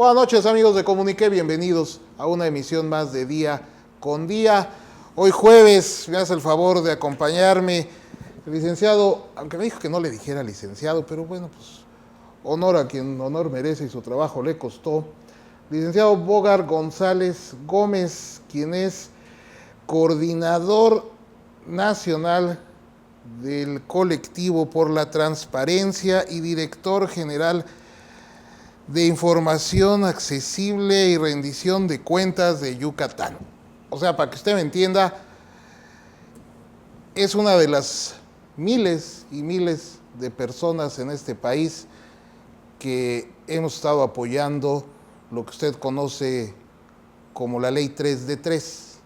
Buenas noches, amigos de Comuniqué, bienvenidos a una emisión más de Día con Día. Hoy jueves, me hace el favor de acompañarme el licenciado, aunque me dijo que no le dijera licenciado, pero bueno, pues honor a quien honor merece y su trabajo le costó. Licenciado Bogar González Gómez, quien es coordinador nacional del Colectivo por la Transparencia y director general de Información Accesible y Rendición de Cuentas de Yucatán. O sea, para que usted me entienda, es una de las miles y miles de personas en este país que hemos estado apoyando lo que usted conoce como la Ley 3 de 3,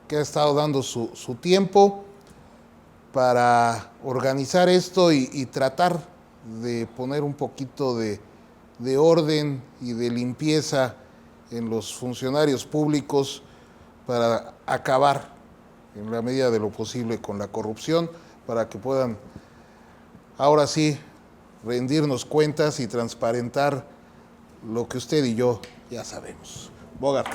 que ha estado dando su tiempo para organizar esto y tratar de poner un poquito de orden y de limpieza en los funcionarios públicos para acabar en la medida de lo posible con la corrupción, para que puedan ahora sí rendirnos cuentas y transparentar lo que usted y yo ya sabemos. Bogar,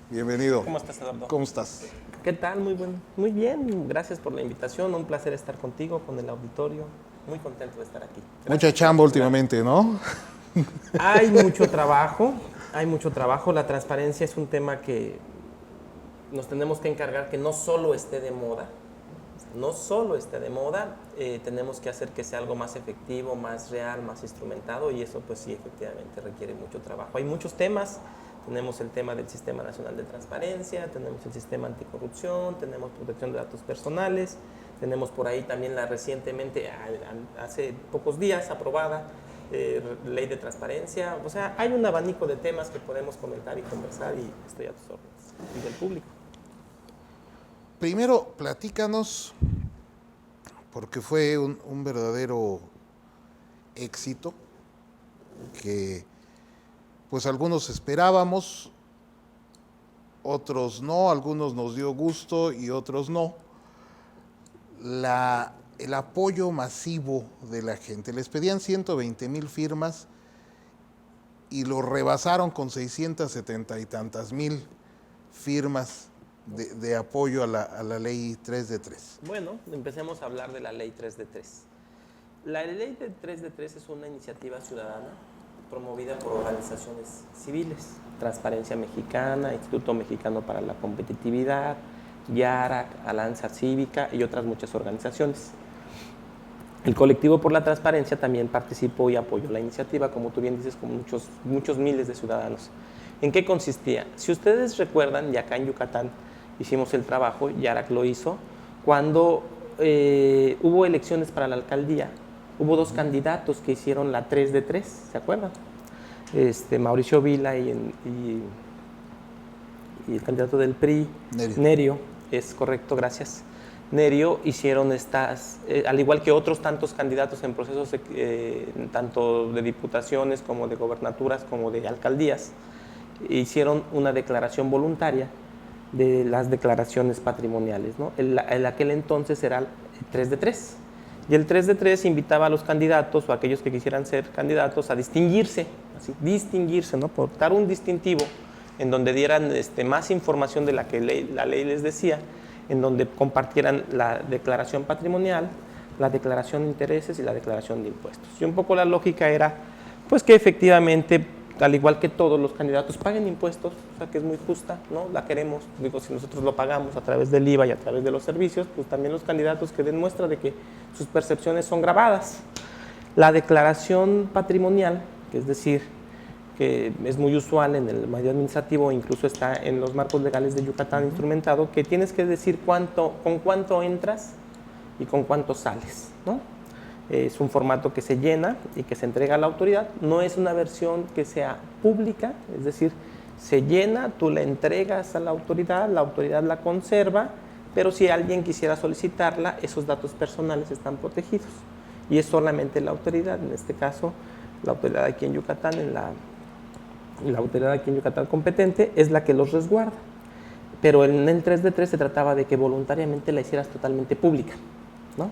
bienvenido. ¿Cómo estás, Eduardo? ¿Cómo estás? ¿Qué tal? Muy bien. Gracias por la invitación. Un placer estar contigo, con el auditorio. Muy contento de estar aquí. Gracias. Mucha chamba últimamente, ¿no? Hay mucho trabajo. La transparencia es un tema que nos tenemos que encargar que no solo esté de moda. Tenemos que hacer que sea algo más efectivo, más real, más instrumentado, y eso pues sí, efectivamente requiere mucho trabajo. Hay muchos temas. Tenemos el tema del Sistema Nacional de Transparencia, tenemos el Sistema Anticorrupción, tenemos protección de datos personales, tenemos por ahí también la recientemente, hace pocos días, aprobada Ley de Transparencia. O sea, hay un abanico de temas que podemos comentar y conversar, y estoy a tus órdenes, y del público. Primero, platícanos, porque fue un verdadero éxito que pues algunos esperábamos, otros no, algunos nos dio gusto y otros no. El apoyo masivo de la gente. Les pedían 120,000 firmas y lo rebasaron con 670 y tantas mil firmas de apoyo a la ley 3 de 3. Bueno, empecemos a hablar de la ley 3 de 3. La ley 3 de 3 es una iniciativa ciudadana promovida por organizaciones civiles, Transparencia Mexicana, Instituto Mexicano para la Competitividad, YARAC, Alianza Cívica y otras muchas organizaciones. El Colectivo por la Transparencia también participó y apoyó la iniciativa, como tú bien dices, con muchos miles de ciudadanos. ¿En qué consistía? Si ustedes recuerdan, y acá en Yucatán hicimos el trabajo, YARAC lo hizo, cuando hubo elecciones para la alcaldía, hubo dos candidatos que hicieron la 3 de 3, ¿se acuerdan? Mauricio Vila y el candidato del PRI, Nerio, es correcto, gracias. Nerio hicieron estas, al igual que otros tantos candidatos en procesos tanto de diputaciones como de gobernaturas como de alcaldías, hicieron una declaración voluntaria de las declaraciones patrimoniales, ¿no? En aquel entonces era el 3 de 3. Y el 3 de 3 invitaba a los candidatos o a aquellos que quisieran ser candidatos a distinguirse, ¿no? Portar un distintivo en donde dieran más información de la que la ley les decía, en donde compartieran la declaración patrimonial, la declaración de intereses y la declaración de impuestos. Y un poco la lógica era pues que efectivamente, al igual que todos los candidatos, paguen impuestos, o sea que es muy justa, ¿no? La queremos, digo, si nosotros lo pagamos a través del IVA y a través de los servicios, pues también los candidatos que den muestra de que sus percepciones son grabadas. La declaración patrimonial, que es decir, que es muy usual en el medio administrativo, incluso está en los marcos legales de Yucatán instrumentado, que tienes que decir con cuánto entras y con cuánto sales, ¿no? Es un formato que se llena y que se entrega a la autoridad. No es una versión que sea pública, es decir, se llena, tú la entregas a la autoridad la conserva, pero si alguien quisiera solicitarla, esos datos personales están protegidos. Y es solamente la autoridad, en este caso, la autoridad aquí en Yucatán, la autoridad aquí en Yucatán competente, es la que los resguarda. Pero en el 3 de 3 se trataba de que voluntariamente la hicieras totalmente pública, ¿no?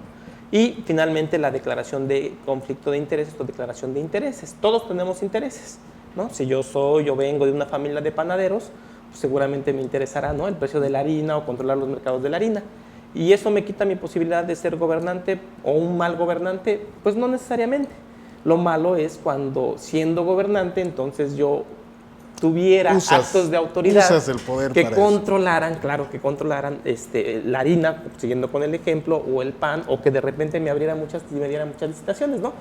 Y finalmente la declaración de conflicto de intereses o declaración de intereses. Todos tenemos intereses, ¿no? Si yo vengo de una familia de panaderos, pues seguramente me interesará, ¿no?, el precio de la harina o controlar los mercados de la harina. Y eso me quita mi posibilidad de ser gobernante o un mal gobernante, pues no necesariamente. Lo malo es cuando, siendo gobernante, entonces yo tuviera actos de autoridad el poder que para controlaran, claro, que controlaran la harina, siguiendo con el ejemplo, o el pan, o que de repente me dieran muchas licitaciones, ¿no?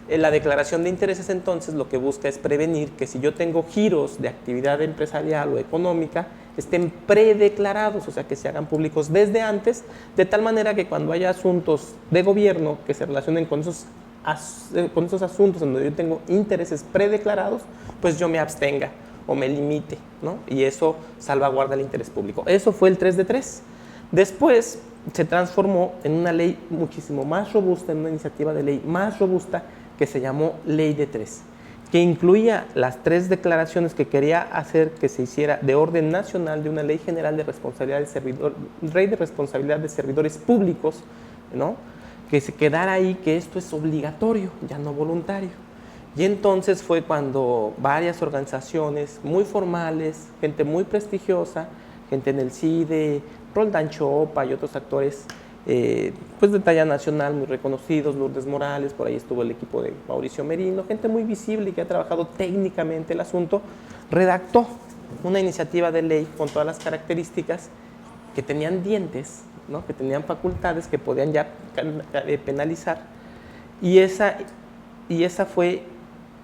La declaración de intereses, entonces, lo que busca es prevenir que si yo tengo giros de actividad empresarial o económica, estén predeclarados, o sea, que se hagan públicos desde antes, de tal manera que cuando haya asuntos de gobierno que se relacionen con esos asuntos en donde yo tengo intereses predeclarados, pues yo me abstenga o me limite, ¿no? Y eso salvaguarda el interés público. Eso fue el 3 de 3. Después se transformó en una ley muchísimo más robusta, en una iniciativa de ley más robusta que se llamó Ley de 3, que incluía las 3 declaraciones que quería hacer que se hiciera de orden nacional de una ley general de responsabilidad de servidores públicos, ¿no?, que se quedara ahí, que esto es obligatorio, ya no voluntario. Y entonces fue cuando varias organizaciones muy formales, gente muy prestigiosa, gente en el CIDE, Roldán Chopa y otros actores pues de talla nacional muy reconocidos, Lourdes Morales, por ahí estuvo el equipo de Mauricio Merino, gente muy visible y que ha trabajado técnicamente el asunto, redactó una iniciativa de ley con todas las características que tenían dientes, ¿no?, que tenían facultades que podían ya penalizar, y esa fue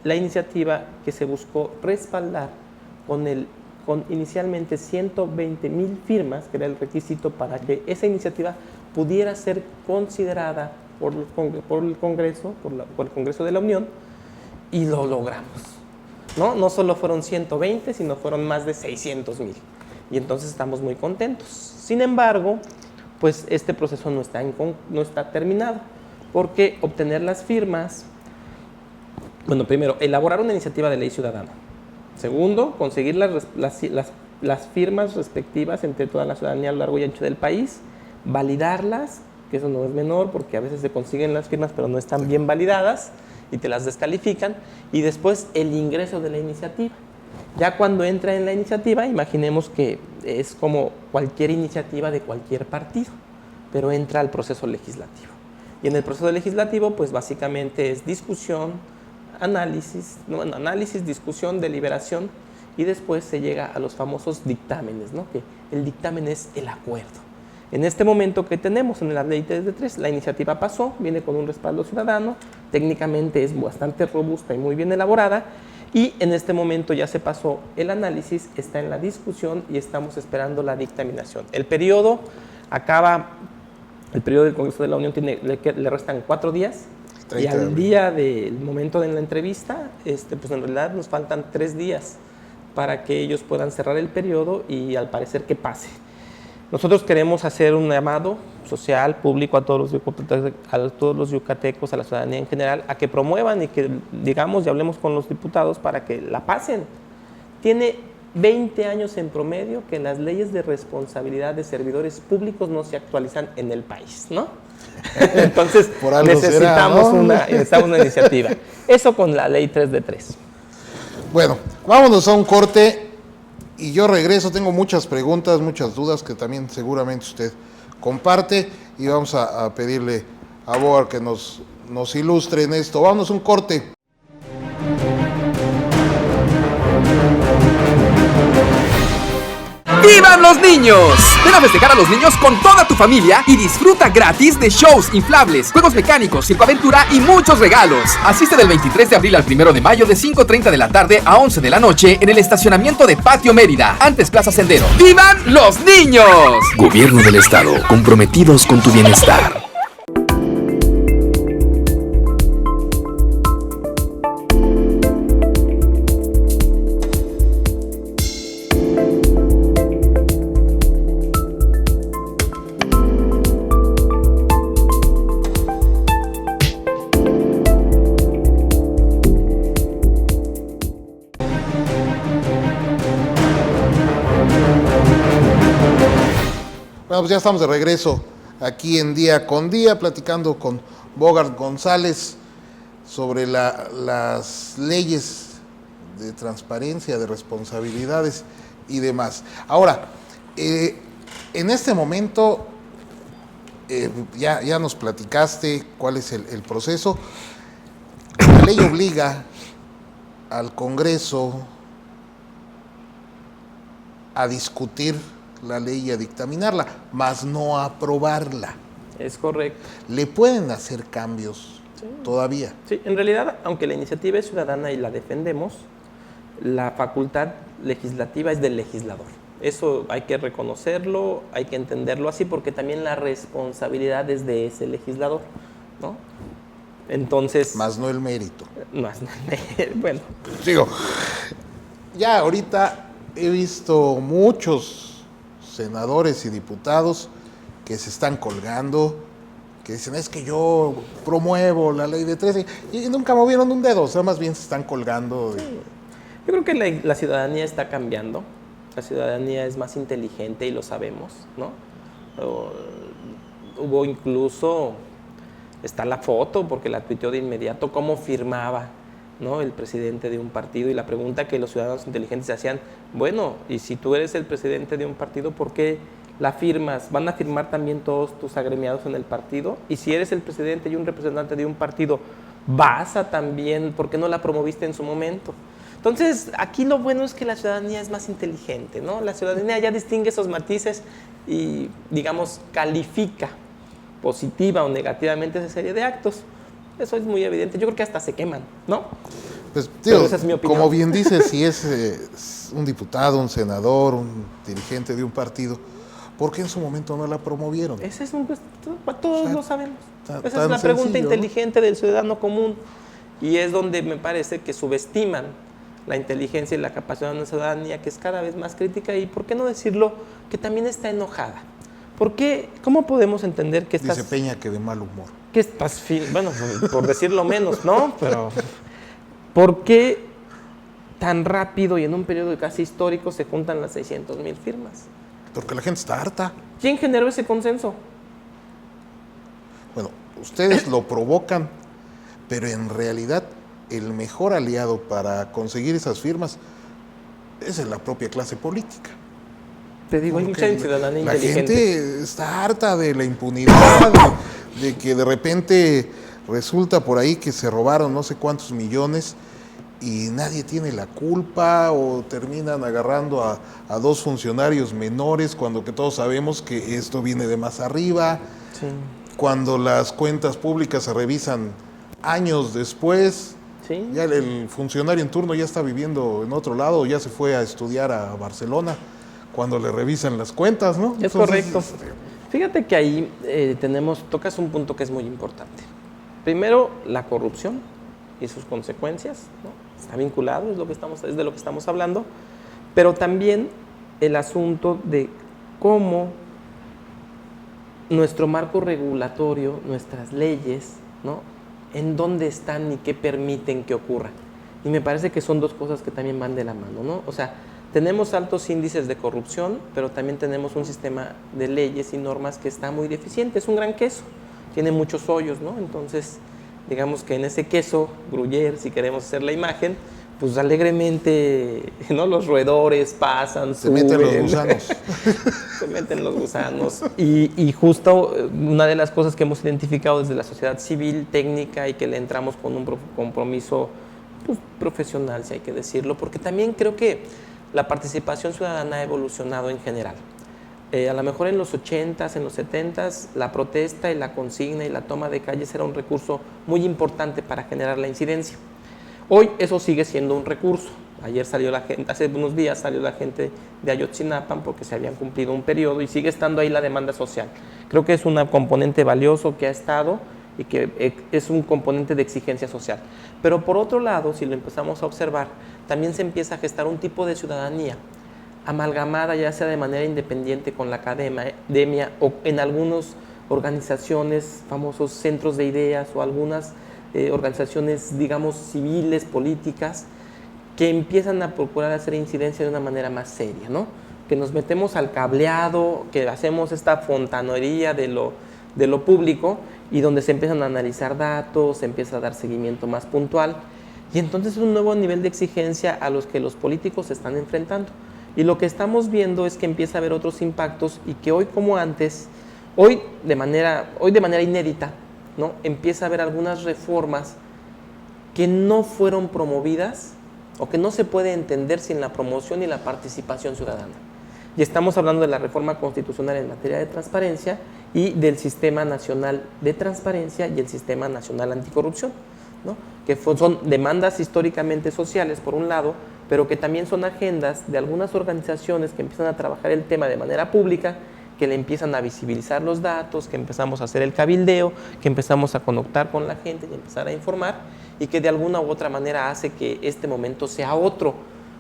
la iniciativa que se buscó respaldar con inicialmente 120,000 firmas, que era el requisito para que esa iniciativa pudiera ser considerada por el Congreso, por el Congreso de la Unión, y lo logramos, ¿no? No solo fueron 120, sino fueron más de 600,000, y entonces estamos muy contentos. Sin embargo, pues este proceso no está terminado, porque obtener las firmas, bueno, primero, elaborar una iniciativa de ley ciudadana. Segundo, conseguir las firmas respectivas entre toda la ciudadanía a lo largo y ancho del país, validarlas, que eso no es menor, porque a veces se consiguen las firmas pero no están bien validadas y te las descalifican, y después el ingreso de la iniciativa. Ya cuando entra en la iniciativa, imaginemos que es como cualquier iniciativa de cualquier partido, pero entra al proceso legislativo. Y en el proceso legislativo, pues básicamente es discusión, análisis, discusión, deliberación, y después se llega a los famosos dictámenes, ¿no?, que el dictamen es el acuerdo. En este momento que tenemos en la ley 3 de 3, la iniciativa pasó, viene con un respaldo ciudadano, técnicamente es bastante robusta y muy bien elaborada, y en este momento ya se pasó el análisis, está en la discusión y estamos esperando la dictaminación. El periodo del Congreso de la Unión le restan 4 días, y al día del momento de la entrevista, pues en realidad nos faltan 3 días para que ellos puedan cerrar el periodo y al parecer que pase. Nosotros queremos hacer un llamado social, público a todos los yucatecos, a la ciudadanía en general, a que promuevan y que digamos y hablemos con los diputados para que la pasen. Tiene 20 años en promedio que las leyes de responsabilidad de servidores públicos no se actualizan en el país, ¿no? Entonces necesitamos una iniciativa. Eso con la ley 3 de 3. Bueno, vámonos a un corte y yo regreso. Tengo muchas preguntas, muchas dudas que también seguramente usted comparte, y vamos a pedirle a Bogart que nos ilustre en esto. Vámonos a un corte. ¡Vivan los niños! Ven a festejar a los niños con toda tu familia y disfruta gratis de shows, inflables, juegos mecánicos, circoaventura y muchos regalos. Asiste del 23 de abril al 1 de mayo de 5:30 de la tarde a 11 de la noche en el estacionamiento de Patio Mérida, antes Plaza Sendero. ¡Vivan los niños! Gobierno del Estado, comprometidos con tu bienestar. Bueno, pues ya estamos de regreso aquí en Día con Día, platicando con Bogart González sobre las leyes de transparencia, de responsabilidades y demás. Ahora, en este momento, ya nos platicaste cuál es el proceso. La ley obliga al Congreso a discutir la ley y a dictaminarla, mas no a aprobarla. Es correcto. ¿Le pueden hacer cambios todavía? Sí, en realidad, aunque la iniciativa es ciudadana y la defendemos, la facultad legislativa es del legislador. Eso hay que reconocerlo, hay que entenderlo así, porque también la responsabilidad es de ese legislador, ¿no? Entonces... Más no el mérito. Bueno. Digo, ya ahorita he visto muchos senadores y diputados que se están colgando, que dicen, es que yo promuevo la ley de 13, y nunca movieron un dedo, o sea, más bien se están colgando. Sí. Yo creo que la ciudadanía está cambiando, la ciudadanía es más inteligente y lo sabemos, ¿no? Hubo incluso, está la foto, porque la tuiteó de inmediato, cómo firmaba, ¿no?, el presidente de un partido, y la pregunta que los ciudadanos inteligentes se hacían, bueno, y si tú eres el presidente de un partido, ¿por qué la firmas? ¿Van a firmar también todos tus agremiados en el partido? Y si eres el presidente y un representante de un partido, ¿vas a también, por qué no la promoviste en su momento? Entonces, aquí lo bueno es que la ciudadanía es más inteligente, ¿no? La ciudadanía ya distingue esos matices y, digamos, califica positiva o negativamente esa serie de actos. Eso es muy evidente. Yo creo que hasta se queman, ¿no? Pues, tío, esa es mi opinión. como bien dices, si es un diputado, un senador, un dirigente de un partido, ¿por qué en su momento no la promovieron? Ese es todos lo sabemos. Esa es la sencillo, pregunta inteligente, ¿no?, del ciudadano común. Y es donde me parece que subestiman la inteligencia y la capacidad de una ciudadanía que es cada vez más crítica y, ¿por qué no decirlo?, que también está enojada. ¿Por qué? ¿Cómo podemos entender que estás... Dice Peña que de mal humor. Que estás... Bueno, por decirlo menos, ¿no? Pero ¿por qué tan rápido y en un periodo casi histórico se juntan las 600,000 firmas? Porque la gente está harta. ¿Quién generó ese consenso? Bueno, ustedes lo provocan, pero en realidad el mejor aliado para conseguir esas firmas es la propia clase política. Te digo, hay mucha ciudadanía inteligente. La gente está harta de la impunidad, de que de repente resulta por ahí que se robaron no sé cuántos millones y nadie tiene la culpa, o terminan agarrando a dos funcionarios menores cuando que todos sabemos que esto viene de más arriba. Sí. Cuando las cuentas públicas se revisan años después, ¿sí?, ya el funcionario en turno ya está viviendo en otro lado, ya se fue a estudiar a Barcelona, cuando le revisan las cuentas, ¿no? Es correcto. Fíjate que ahí tocas un punto que es muy importante. Primero, la corrupción y sus consecuencias, ¿no? Está vinculado, es de lo que estamos hablando, pero también el asunto de cómo nuestro marco regulatorio, nuestras leyes, ¿no?, en dónde están y qué permiten que ocurra. Y me parece que son dos cosas que también van de la mano, ¿no? O sea, tenemos altos índices de corrupción, pero también tenemos un sistema de leyes y normas que está muy deficiente. Es un gran queso, tiene muchos hoyos, ¿no? Entonces, digamos que en ese queso, gruyère, si queremos hacer la imagen, pues alegremente, ¿no?, los roedores pasan, se meten los gusanos. Se meten los gusanos. Y justo una de las cosas que hemos identificado desde la sociedad civil, técnica, y que le entramos con un compromiso, pues, profesional, si hay que decirlo, porque también creo que la participación ciudadana ha evolucionado en general. A lo mejor en los 80s, en los 70s, la protesta y la consigna y la toma de calles era un recurso muy importante para generar la incidencia. Hoy eso sigue siendo un recurso. Ayer salió la gente, hace unos días salió la gente de Ayotzinapa porque se habían cumplido un periodo y sigue estando ahí la demanda social. Creo que es un componente valioso que ha estado y que es un componente de exigencia social. Pero por otro lado, si lo empezamos a observar, también se empieza a gestar un tipo de ciudadanía amalgamada, ya sea de manera independiente con la academia o en algunas organizaciones, famosos centros de ideas o algunas organizaciones, digamos, civiles, políticas, que empiezan a procurar hacer incidencia de una manera más seria, ¿no? Que nos metemos al cableado, que hacemos esta fontanería de lo público y donde se empiezan a analizar datos, se empieza a dar seguimiento más puntual. Y entonces es un nuevo nivel de exigencia a los que los políticos se están enfrentando. Y lo que estamos viendo es que empieza a haber otros impactos y que hoy como antes, hoy de manera inédita, ¿no? Empieza a haber algunas reformas que no fueron promovidas o que no se puede entender sin la promoción y la participación ciudadana. Y estamos hablando de la reforma constitucional en materia de transparencia y del Sistema Nacional de Transparencia y el Sistema Nacional Anticorrupción, ¿no? Que son demandas históricamente sociales, por un lado, pero que también son agendas de algunas organizaciones que empiezan a trabajar el tema de manera pública, que le empiezan a visibilizar los datos, que empezamos a hacer el cabildeo, que empezamos a conectar con la gente y empezar a informar, y que de alguna u otra manera hace que este momento sea otro,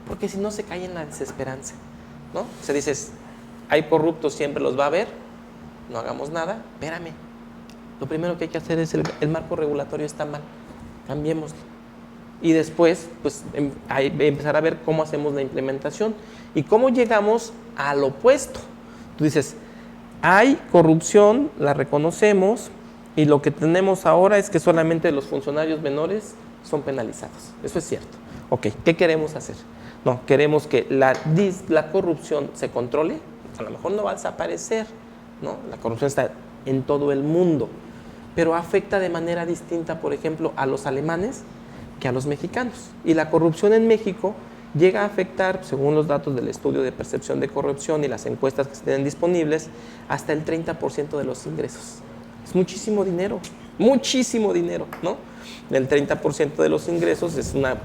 porque si no se cae en la desesperanza, ¿no? Se dices, hay corruptos, siempre los va a haber, no hagamos nada, espérame. Lo primero que hay que hacer es el marco regulatorio está mal, cambiémoslo. Y después, pues, empezar a ver cómo hacemos la implementación y cómo llegamos al opuesto. Tú dices, hay corrupción, la reconocemos, y lo que tenemos ahora es que solamente los funcionarios menores son penalizados. Eso es cierto. Ok, ¿qué queremos hacer? No, queremos que la corrupción se controle. A lo mejor no va a desaparecer, ¿no? La corrupción está en todo el mundo, pero afecta de manera distinta, por ejemplo, a los alemanes que a los mexicanos. Y la corrupción en México llega a afectar, según los datos del estudio de percepción de corrupción y las encuestas que se tienen disponibles, hasta el 30% de los ingresos. Es muchísimo dinero, ¿no? El 30% de los ingresos es una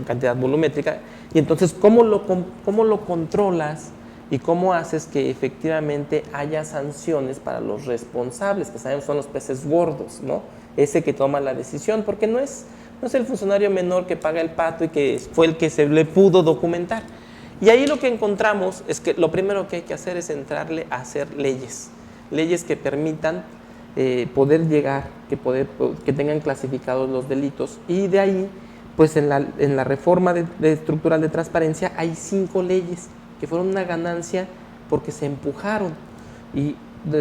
cantidad volumétrica. Y entonces, ¿cómo lo controlas y cómo haces que efectivamente haya sanciones para los responsables, que sabemos son los peces gordos, ¿no? Ese que toma la decisión, porque no es el funcionario menor que paga el pato y que fue el que se le pudo documentar. Y ahí lo que encontramos es que lo primero que hay que hacer es entrarle a hacer leyes que permitan poder llegar, que tengan clasificados los delitos. Y de ahí, pues en la reforma estructural de transparencia hay 5 leyes que fueron una ganancia porque se empujaron. Y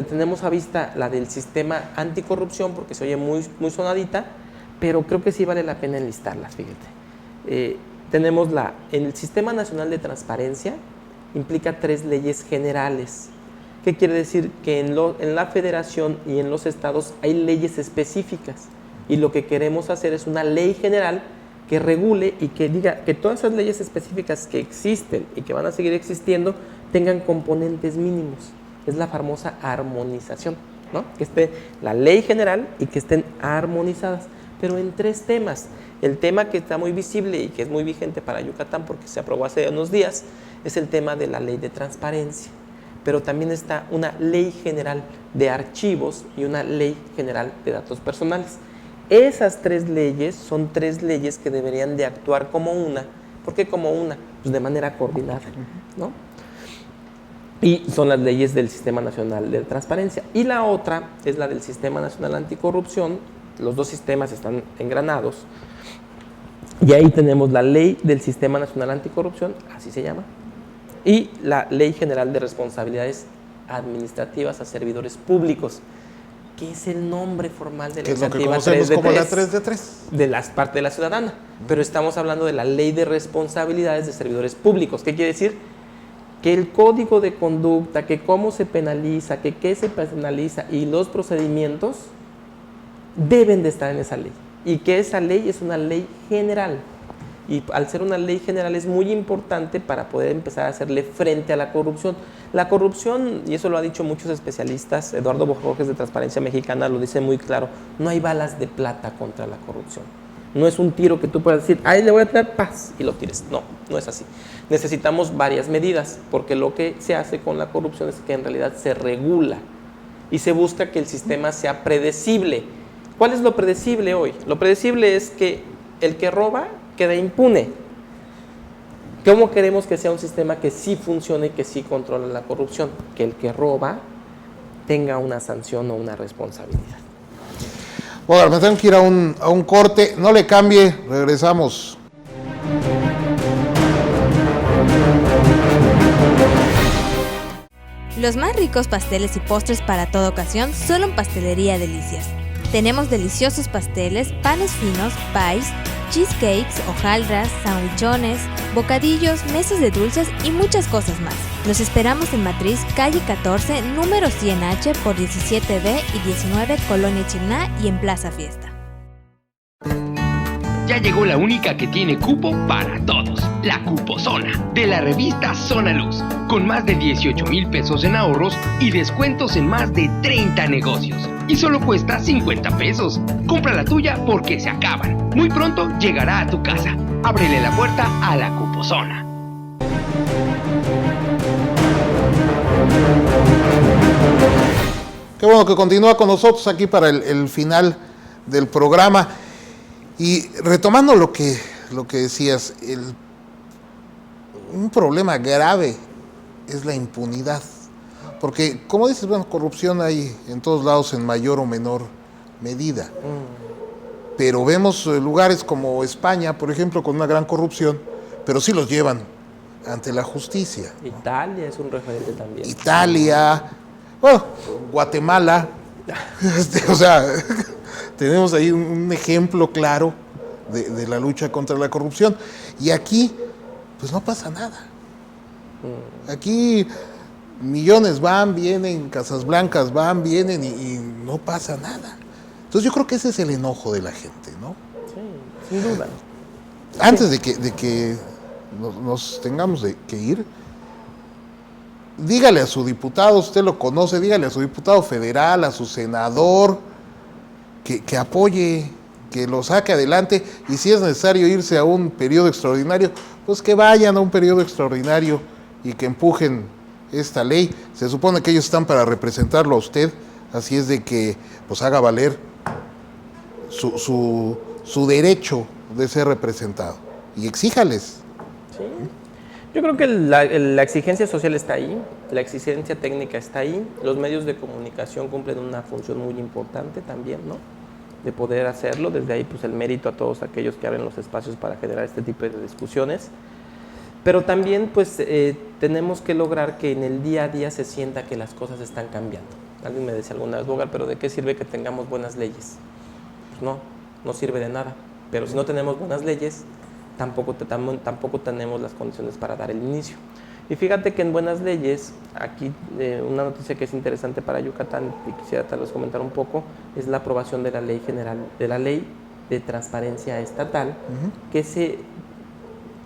tenemos a vista la del sistema anticorrupción, porque se oye muy, muy sonadita, pero creo que sí vale la pena enlistarlas, fíjate. Tenemos el Sistema Nacional de Transparencia, implica 3 leyes generales. ¿Qué quiere decir? Que en la federación y en los estados hay leyes específicas, y lo que queremos hacer es una ley general que regule y que diga que todas esas leyes específicas que existen y que van a seguir existiendo tengan componentes mínimos. Es la famosa armonización, ¿no? Que esté la ley general y que estén armonizadas, pero en 3 temas. El tema que está muy visible y que es muy vigente para Yucatán porque se aprobó hace unos días es el tema de la ley de transparencia, pero también está una ley general de archivos y una ley general de datos personales. Esas 3 leyes son 3 leyes que deberían de actuar como una. ¿Por qué como una? Pues de manera coordinada, ¿no? Y son las leyes del Sistema Nacional de Transparencia. Y la otra es la del Sistema Nacional Anticorrupción. Los 2 sistemas están engranados. Y ahí tenemos la ley del Sistema Nacional Anticorrupción, así se llama, y la Ley General de Responsabilidades Administrativas a Servidores Públicos, que es el nombre formal de la iniciativa 3 de 3, como la 3 de 3. De la parte de la ciudadana. Pero estamos hablando de la Ley de Responsabilidades de Servidores Públicos. ¿Qué quiere decir? Que el código de conducta, que cómo se penaliza, que qué se penaliza y los procedimientos deben de estar en esa ley. Y que esa ley es una ley general. Y al ser una ley general es muy importante para poder empezar a hacerle frente a la corrupción. La corrupción, y eso lo ha dicho muchos especialistas, Eduardo Borges de Transparencia Mexicana lo dice muy claro, no hay balas de plata contra la corrupción. No es un tiro que tú puedas decir, ahí le voy a traer paz y lo tires. No, no es así. Necesitamos varias medidas, porque lo que se hace con la corrupción es que en realidad se regula y se busca que el sistema sea predecible. ¿Cuál es lo predecible hoy? Lo predecible es que el que roba queda impune. ¿Cómo queremos que sea un sistema que sí funcione y que sí controle la corrupción? Que el que roba tenga una sanción o una responsabilidad. Bueno, me tengo que ir a un corte. No le cambie, regresamos. Los más ricos pasteles y postres para toda ocasión solo en Pastelería Delicias. Tenemos deliciosos pasteles, panes finos, pies, cheesecakes, hojaldras, sandwichones, bocadillos, mesas de dulces y muchas cosas más. Los esperamos en Matriz, calle 14, número 100H por 17B y 19, Colonia Chimná y en Plaza Fiesta. Ya llegó la única que tiene cupo para todos, la Cuposona, de la revista Zona Luz, con más de 18,000 pesos en ahorros y descuentos en más de 30 negocios. Y solo cuesta 50 pesos. Compra la tuya porque se acaban. Muy pronto llegará a tu casa. Ábrele la puerta a la Cuposona. Qué bueno que continúa con nosotros aquí para el final del programa. Y retomando lo que decías, un problema grave es la impunidad. Porque, como dices, bueno, corrupción hay en todos lados en mayor o menor medida. Pero vemos lugares como España, por ejemplo, con una gran corrupción, pero sí los llevan ante la justicia. Italia es un referente también. Italia, bueno, Guatemala, o sea, tenemos ahí un ejemplo claro de la lucha contra la corrupción. Y aquí, pues no pasa nada. Aquí millones van, vienen, Casas Blancas van, vienen y no pasa nada. Entonces yo creo que ese es el enojo de la gente, ¿no? Sí, sin duda. Antes de que nos tengamos que ir, dígale a su diputado, usted lo conoce, dígale a su diputado federal, a su senador, que apoye, que lo saque adelante, y si es necesario irse a un periodo extraordinario, pues que vayan a un periodo extraordinario y que empujen esta ley. Se supone que ellos están para representarlo a usted, así es de que pues haga valer su derecho de ser representado y exíjales. Sí. Yo creo que la exigencia social está ahí, la exigencia técnica está ahí, los medios de comunicación cumplen una función muy importante también, ¿no? De poder hacerlo, desde ahí pues el mérito a todos aquellos que abren los espacios para generar este tipo de discusiones. Pero también pues tenemos que lograr que en el día a día se sienta que las cosas están cambiando. Alguien me decía alguna vez, Bogar, pero ¿de qué sirve que tengamos buenas leyes? Pues no sirve de nada. Pero si no tenemos buenas leyes, tampoco tenemos las condiciones para dar el inicio. Y fíjate que en buenas leyes, aquí una noticia que es interesante para Yucatán, y quisiera tal vez comentar un poco, es la aprobación de la ley general, de la ley de transparencia estatal, que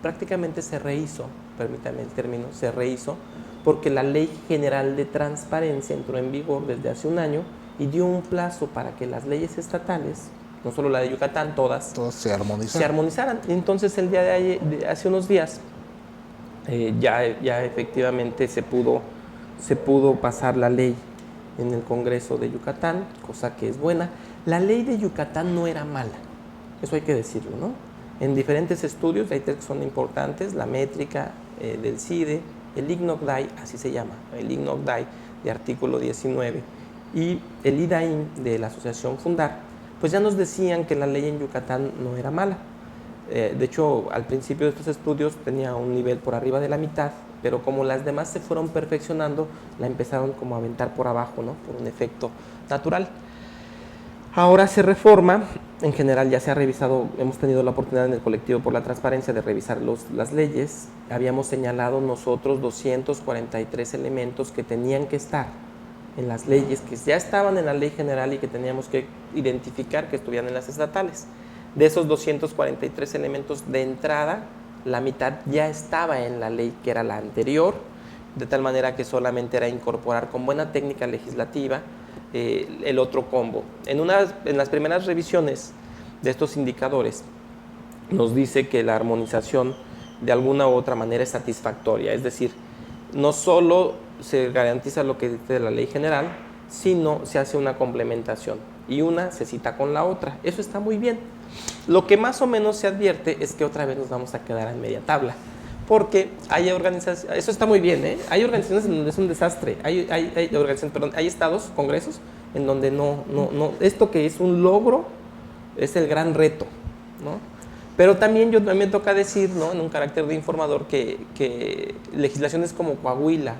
prácticamente se rehizo, permítame el término, se rehizo, porque la Ley General de Transparencia entró en vigor desde hace un año y dio un plazo para que las leyes estatales, no solo la de Yucatán, todas se armonizaran. Entonces el día de hace unos días ya efectivamente se pudo pasar la ley en el Congreso de Yucatán, cosa que es buena. La ley de Yucatán no era mala, eso hay que decirlo, ¿no? En diferentes estudios, hay tres que son importantes, la métrica del CIDE, el IGNOCDAI, así se llama, el IGNOCDAI de artículo 19, y el IDAIM de la Asociación Fundar, pues ya nos decían que la ley en Yucatán no era mala. De hecho, al principio de estos estudios tenía un nivel por arriba de la mitad, pero como las demás se fueron perfeccionando, la empezaron como a aventar por abajo, ¿no? Por un efecto natural. Ahora se reforma, en general ya se ha revisado, hemos tenido la oportunidad en el colectivo por la transparencia de revisar las leyes. Habíamos señalado nosotros 243 elementos que tenían que estar en las leyes, que ya estaban en la ley general y que teníamos que identificar que estuvieran en las estatales. De esos 243 elementos de entrada, la mitad ya estaba en la ley que era la anterior, de tal manera que solamente era incorporar con buena técnica legislativa el otro combo. En las primeras revisiones de estos indicadores nos dice que la armonización de alguna u otra manera es satisfactoria, es decir, no solo se garantiza lo que dice la ley general, sino se hace una complementación y una se cita con la otra. Eso está muy bien. Lo que más o menos se advierte es que otra vez nos vamos a quedar en media tabla, porque hay organizaciones, eso está muy bien, ¿eh? Hay organizaciones en donde es un desastre, hay estados, congresos, en donde no, esto que es un logro es el gran reto, ¿no? Pero también me toca decir, ¿no? En un carácter de informador, que legislaciones como Coahuila,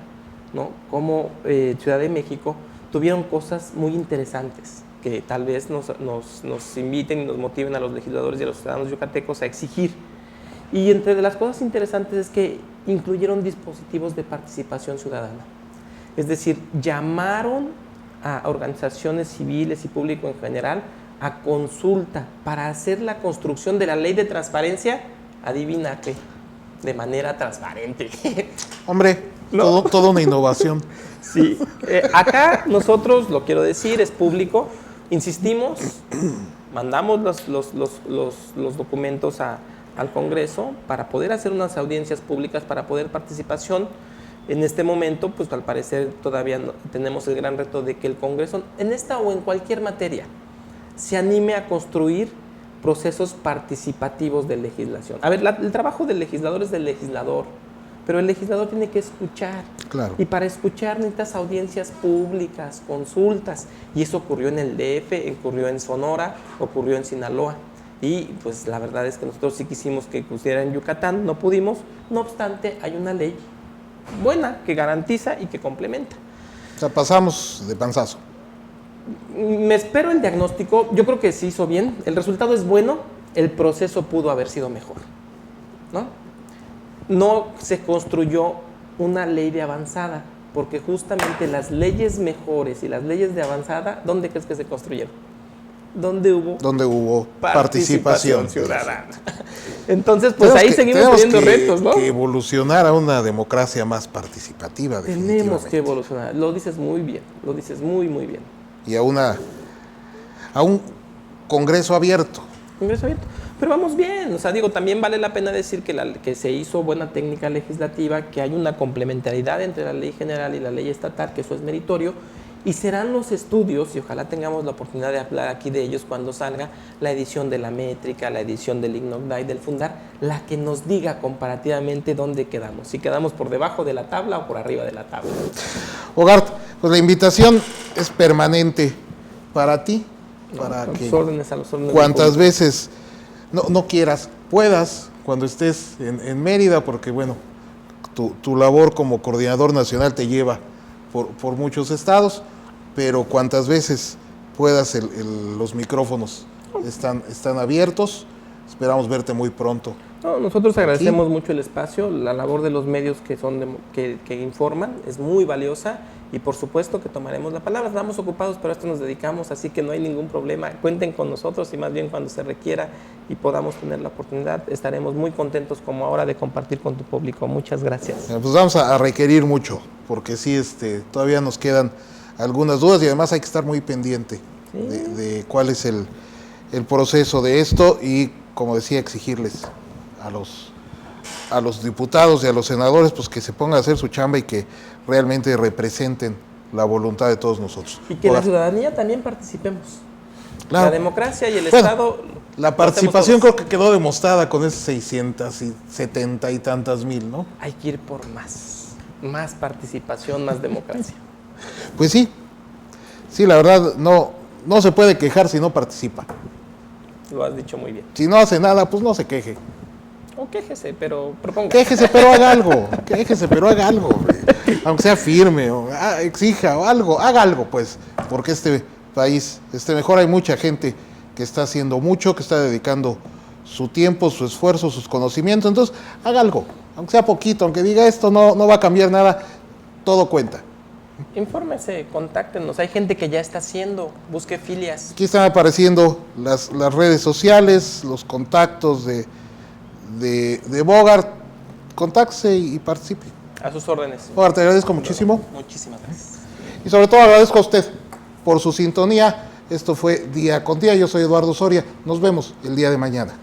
¿no? Como Ciudad de México, tuvieron cosas muy interesantes, que tal vez nos inviten y nos motiven a los legisladores y a los ciudadanos yucatecos a exigir. Y entre de las cosas interesantes es que incluyeron dispositivos de participación ciudadana. Es decir, llamaron a organizaciones civiles y público en general a consulta para hacer la construcción de la ley de transparencia, adivina qué, de manera transparente. Hombre, no. Toda una innovación. Sí, acá nosotros, lo quiero decir, es público, insistimos, mandamos los documentos al Congreso para poder hacer unas audiencias públicas, para poder participación. En este momento, pues al parecer todavía no, tenemos el gran reto de que el Congreso, en esta o en cualquier materia, se anime a construir procesos participativos de legislación. A ver, el trabajo del legislador es del legislador, pero el legislador tiene que escuchar. Claro. Y para escuchar necesitas audiencias públicas, consultas. Y eso ocurrió en el DF, ocurrió en Sonora, ocurrió en Sinaloa. Y pues la verdad es que nosotros sí quisimos que ocurriera en Yucatán, no pudimos. No obstante, hay una ley buena que garantiza y que complementa. O sea, pasamos de panzazo. Me espero el diagnóstico, yo creo que se hizo bien, el resultado es bueno, el proceso pudo haber sido mejor, ¿no? No se construyó una ley de avanzada, porque justamente las leyes mejores y las leyes de avanzada, ¿dónde crees que se construyeron? ¿Dónde hubo participación ciudadana? Entonces, pues ahí seguimos teniendo retos, ¿no? Que evolucionar a una democracia más participativa, Tenemos que evolucionar, lo dices muy bien, lo dices muy, muy bien. Y a un Congreso abierto. Congreso abierto. Pero vamos bien, o sea, digo, también vale la pena decir que se hizo buena técnica legislativa, que hay una complementariedad entre la ley general y la ley estatal, que eso es meritorio, y serán los estudios, y ojalá tengamos la oportunidad de hablar aquí de ellos cuando salga la edición de la métrica, la edición del IGNOCDAI, del Fundar, la que nos diga comparativamente dónde quedamos, si quedamos por debajo de la tabla o por arriba de la tabla. Hogarth, pues la invitación es permanente para ti, para no, que a los órdenes cuantas veces no quieras, puedas, cuando estés en Mérida, porque bueno, tu labor como coordinador nacional te lleva por muchos estados, pero cuantas veces puedas, los micrófonos están abiertos. Esperamos verte muy pronto. No, nosotros agradecemos mucho el espacio, la labor de los medios que informan es muy valiosa y por supuesto que tomaremos la palabra. Estamos ocupados, pero a esto nos dedicamos, así que no hay ningún problema. Cuenten con nosotros y más bien cuando se requiera y podamos tener la oportunidad, estaremos muy contentos como ahora de compartir con tu público. Muchas gracias. Pues vamos a requerir mucho, porque sí, todavía nos quedan algunas dudas y además hay que estar muy pendiente de cuál es el proceso de esto y, como decía, exigirles a los diputados y a los senadores pues que se pongan a hacer su chamba y que realmente representen la voluntad de todos nosotros. Y que la ciudadanía también participemos. Claro. La democracia y el Estado. La participación creo que quedó demostrada con esas 670 y tantas mil, ¿no? Hay que ir por más participación, más democracia. Pues sí, la verdad no se puede quejar si no participa. Lo has dicho muy bien. Si no hace nada, pues no se queje. O quéjese, pero proponga. Quéjese, pero haga algo. Aunque sea firme, o exija, o algo, haga algo, pues, porque este país esté mejor. Hay mucha gente que está haciendo mucho, que está dedicando su tiempo, su esfuerzo, sus conocimientos. Entonces, haga algo, aunque sea poquito, aunque diga esto no va a cambiar nada, todo cuenta. Infórmese, contáctenos. Hay gente que ya está haciendo, busque filias. Aquí están apareciendo las redes sociales, los contactos de Bogarth. Contáctese y participe. A sus órdenes. Bogarth, te agradezco muchísimo. Muchísimas gracias. Y sobre todo agradezco a usted por su sintonía. Esto fue Día con Día. Yo soy Eduardo Soria. Nos vemos el día de mañana.